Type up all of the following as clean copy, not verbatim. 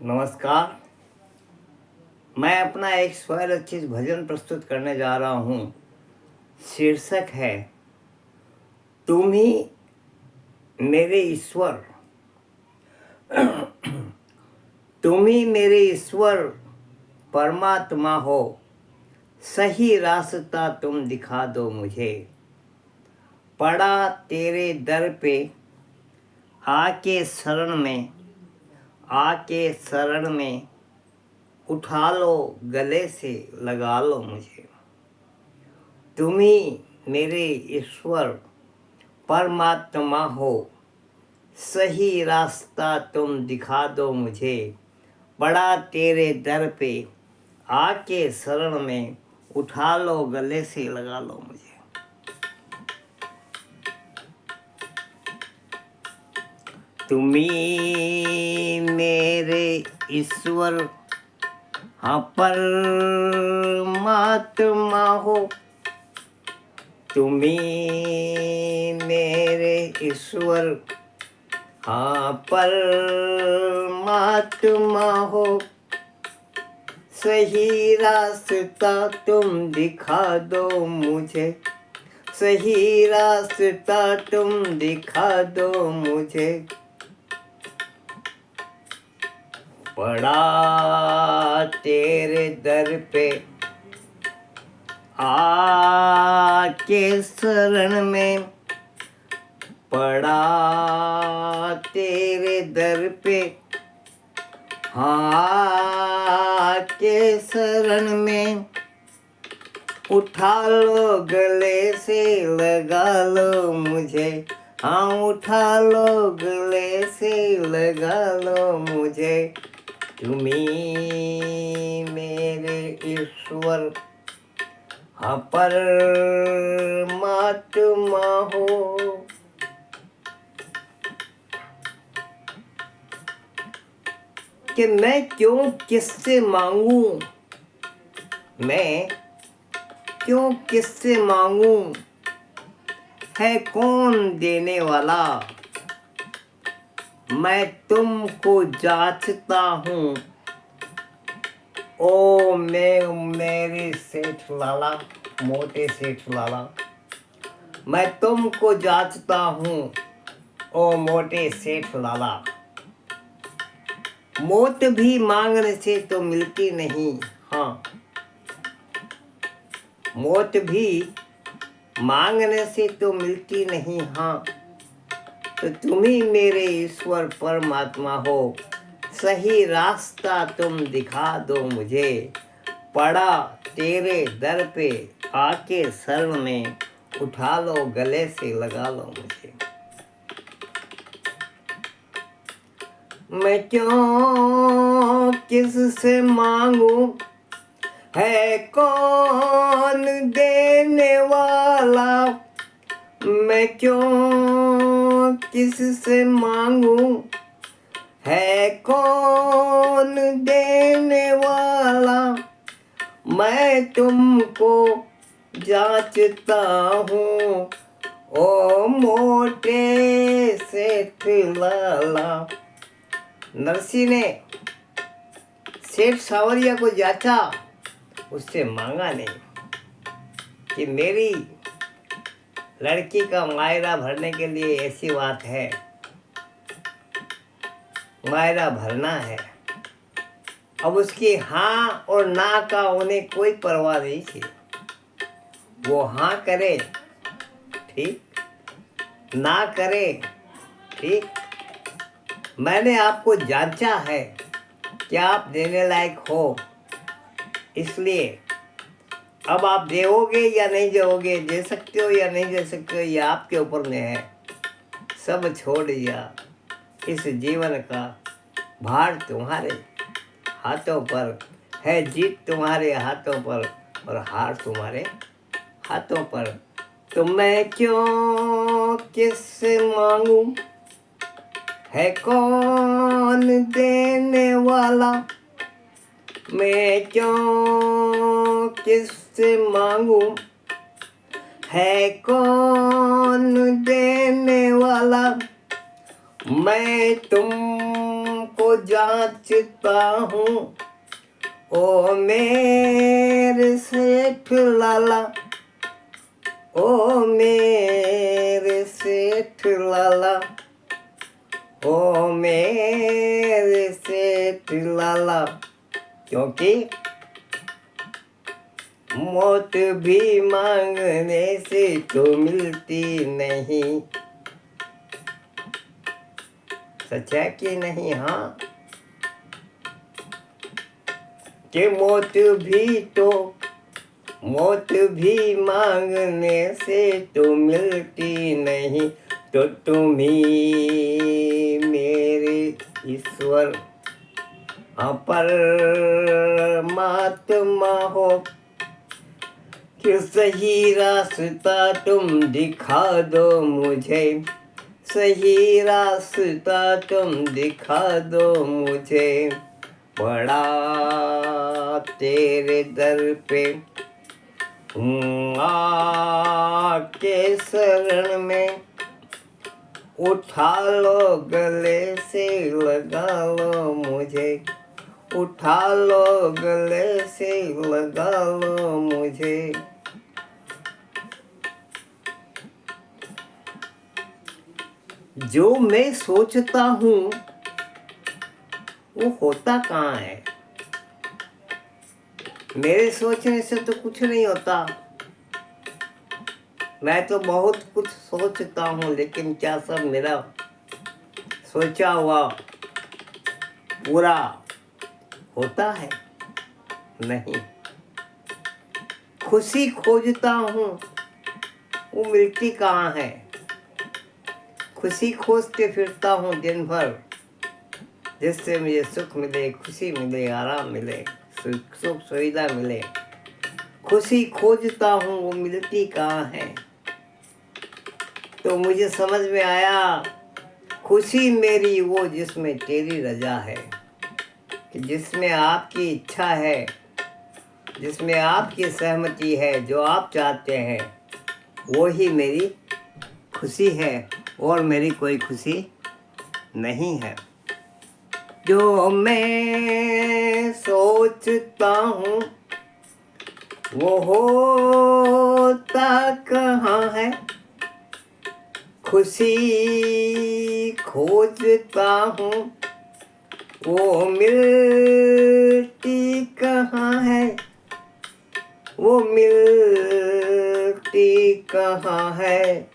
नमस्कार। मैं अपना एक स्वरचित भजन प्रस्तुत करने जा रहा हूँ। शीर्षक है तुम ही मेरे ईश्वर। तुम ही मेरे ईश्वर परमात्मा हो, सही रास्ता तुम दिखा दो मुझे। पड़ा तेरे दर पे आके शरण में उठा लो, गले से लगा लो मुझे। तुम ही मेरे ईश्वर परमात्मा हो, सही रास्ता तुम दिखा दो मुझे। पड़ा तेरे दर पे आके शरण में उठा लो, गले से लगा लो मुझे। तुम ही मेरे ईश्वर हाँ परमात्मा हो, तुम ही मेरे ईश्वर हाँ परमात्मा हो, सही रास्ता तुम दिखा दो मुझे। सही रास्ता तुम दिखा दो मुझे। पड़ा तेरे दर पे आके शरण में, पड़ा तेरे दर पे आके शरण में उठा लो, गले से लगा लो मुझे। हाँ उठा लो, गले से लगा लो मुझे। तुम ही मेरे ईश्वर हाँ परमात्मा हो। कि मैं क्यों किससे मांगूं, मैं क्यों किससे मांगूं, है कौन देने वाला। मैं तुमको जांचता हूँ, ओ मैं मेरे सेठ लाला, मोटे सेठ लाला। मैं तुमको जांचता हूँ, ओ मोटे सेठ लाला। मौत भी मांगने से तो मिलती नहीं। हाँ, मौत भी मांगने से तो मिलती नहीं। हाँ, तो तुम ही मेरे ईश्वर परमात्मा हो, सही रास्ता तुम दिखा दो मुझे। पड़ा तेरे दर पे आके शरण में उठा लो, गले से लगा लो मुझे। मैं क्यों किससे मांगू, है कौन देने वाला। मैं क्यों किससे मांगू, है कौन देने वाला। मैं तुमको जांचता हूँ, ओ मोटे सेठ लाला। नरसिंह ने सेठ सावरिया को जांचा, उससे मांगा नहीं कि मेरी लड़की का मायरा भरने के लिए ऐसी बात है, मायरा भरना है। अब उसकी हाँ और ना का उन्हें कोई परवाह नहीं थी। वो हाँ करे ठीक, ना करे ठीक। मैंने आपको जांचा है कि आप देने लायक हो, इसलिए अब आप देओगे या नहीं देओगे, दे सकते हो या नहीं दे सकते हो, ये आपके ऊपर में है। सब छोड़ दिया, इस जीवन का भार तुम्हारे हाथों पर है। जीत तुम्हारे हाथों पर और हार तुम्हारे हाथों पर। तो मैं क्यों किससे मांगू, है कौन देने वाला। मैं क्यों किससे मांगू, है कौन देने वाला। मैं तुमको जांचता हूँ। ओ मेरे सेठ लाला, ओ मेरे सेठ लाला, ओ मेरे सेठ लाला। क्योंकि मौत भी मांगने से तो मिलती नहीं। सच है कि नहीं? हाँ, कि मौत भी मांगने से तो मिलती नहीं। तो तुम ही मेरे ईश्वर परमात्मा हो, कि सही रास्ता तुम दिखा दो मुझे, सही रास्ता तुम दिखा दो मुझे। बड़ा तेरे दर पे हूँ आके शरण में, उठा लो गले से लगा लो मुझे, उठा लो गले से लगा लो मुझे। जो मैं सोचता हूँ वो होता कहाँ है? मेरे सोचने से तो कुछ नहीं होता। मैं तो बहुत कुछ सोचता हूँ, लेकिन क्या सब मेरा सोचा हुआ पूरा होता है? नहीं। खुशी खोजता हूँ, वो मिलती कहाँ है? खुशी खोजते फिरता हूँ दिन भर, जिससे मुझे सुख मिले, खुशी मिले, आराम मिले, सुख सुविधा मिले। खुशी खोजता हूँ, वो मिलती कहाँ है? तो मुझे समझ में आया, खुशी मेरी वो जिसमें तेरी रजा है, कि जिसमें आपकी इच्छा है, जिसमें आपकी सहमति है, जो आप चाहते हैं, वो ही मेरी खुशी है, और मेरी कोई खुशी नहीं है। जो मैं सोचता हूँ वो होता कहाँ है? खुशी खोजता हूँ वो मिलती कहाँ है? वो मिलती कहाँ है?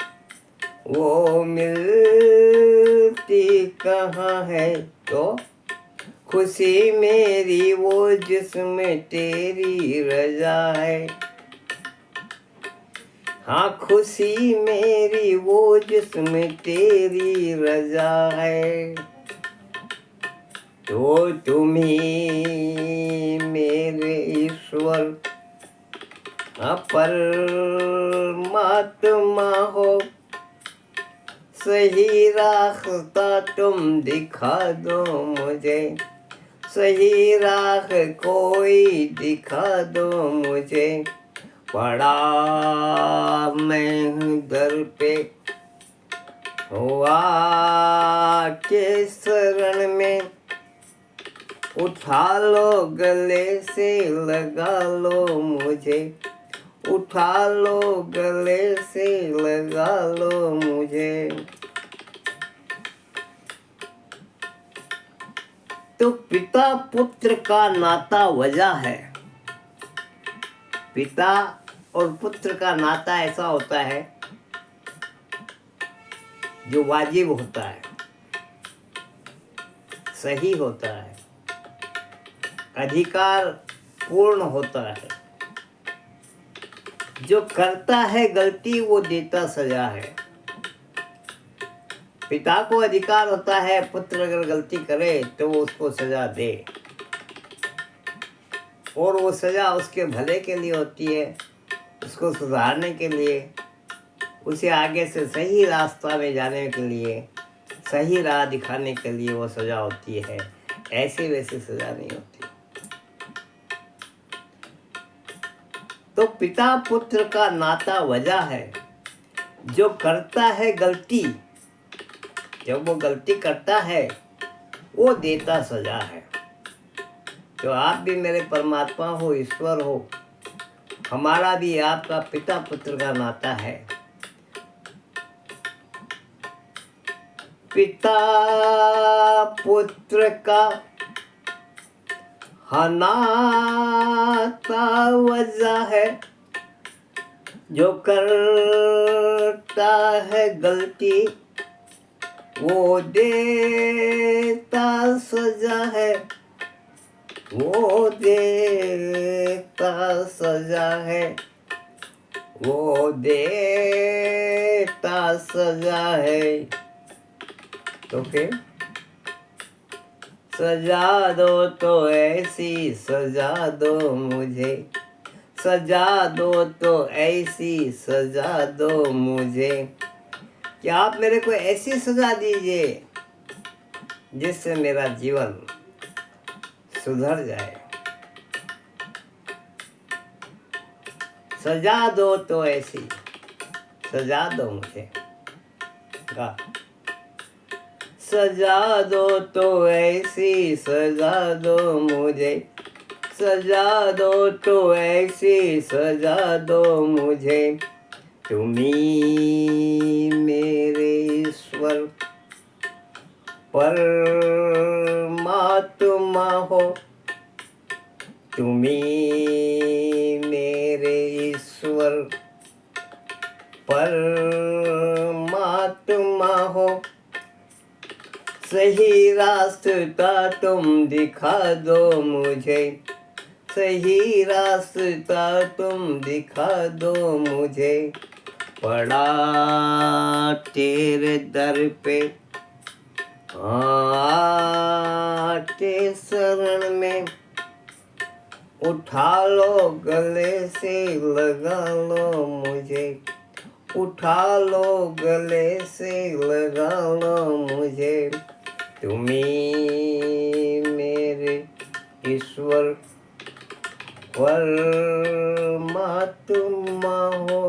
वो मिलती कहाँ है? तो खुशी मेरी वो जिसमें तेरी रजा है। हाँ, खुशी मेरी वो जिसमें तेरी रजा है। तो तुम ही मेरे ईश्वर परमात्मा हो, सही रास्ता तुम दिखा दो मुझे, सही राह कोई दिखा दो मुझे। पड़ा मैं दर पे हुआ के शरण में, उठा लो गले से लगा लो मुझे, उठा लो गले से लगा लो मुझे। तो पिता पुत्र का नाता वजह है। पिता और पुत्र का नाता ऐसा होता है जो वाजिब होता है, सही होता है, अधिकार पूर्ण होता है। जो करता है गलती वो देता सजा है। पिता को अधिकार होता है पुत्र अगर गलती करे तो वो उसको सजा दे, और वो सजा उसके भले के लिए होती है, उसको सुधारने के लिए, उसे आगे से सही रास्ता में जाने के लिए, सही राह दिखाने के लिए वो सजा होती है। ऐसे वैसे सजा नहीं होती। तो पिता पुत्र का नाता वजह है। जो करता है गलती, जब वो गलती करता है वो देता सजा है। तो आप भी मेरे परमात्मा हो, ईश्वर हो, हमारा भी आपका पिता पुत्र का नाता है। पिता पुत्र का नाता वजह है, जो करता है गलती वो देता सजा है, वो देता सजा है, वो देता सजा है। तो फिर सजा दो तो ऐसी सजा दो मुझे, सजा दो तो ऐसी सजा दो मुझे, कि आप मेरे को ऐसी सजा दीजिए जिससे मेरा जीवन सुधर जाए। सजा दो तो ऐसी सजा दो मुझे, गा सजा दो तो ऐसी सजा दो मुझे, सजा दो तो ऐसी सजा दो मुझे, तुम्ही मेरे ईश्वर परमात्मा हो, तुम्ही मेरे ईश्वर परमात्मा हो, सही रास्ता तुम दिखा दो मुझे, सही रास्ता तुम दिखा दो मुझे, पड़ा तेरे दर पे आते शरण में, उठा लो गले से लगा लो मुझे, उठा लो गले से लगा लो मुझे, तुम्ही मेरे ईश्वर परमात्मा हो।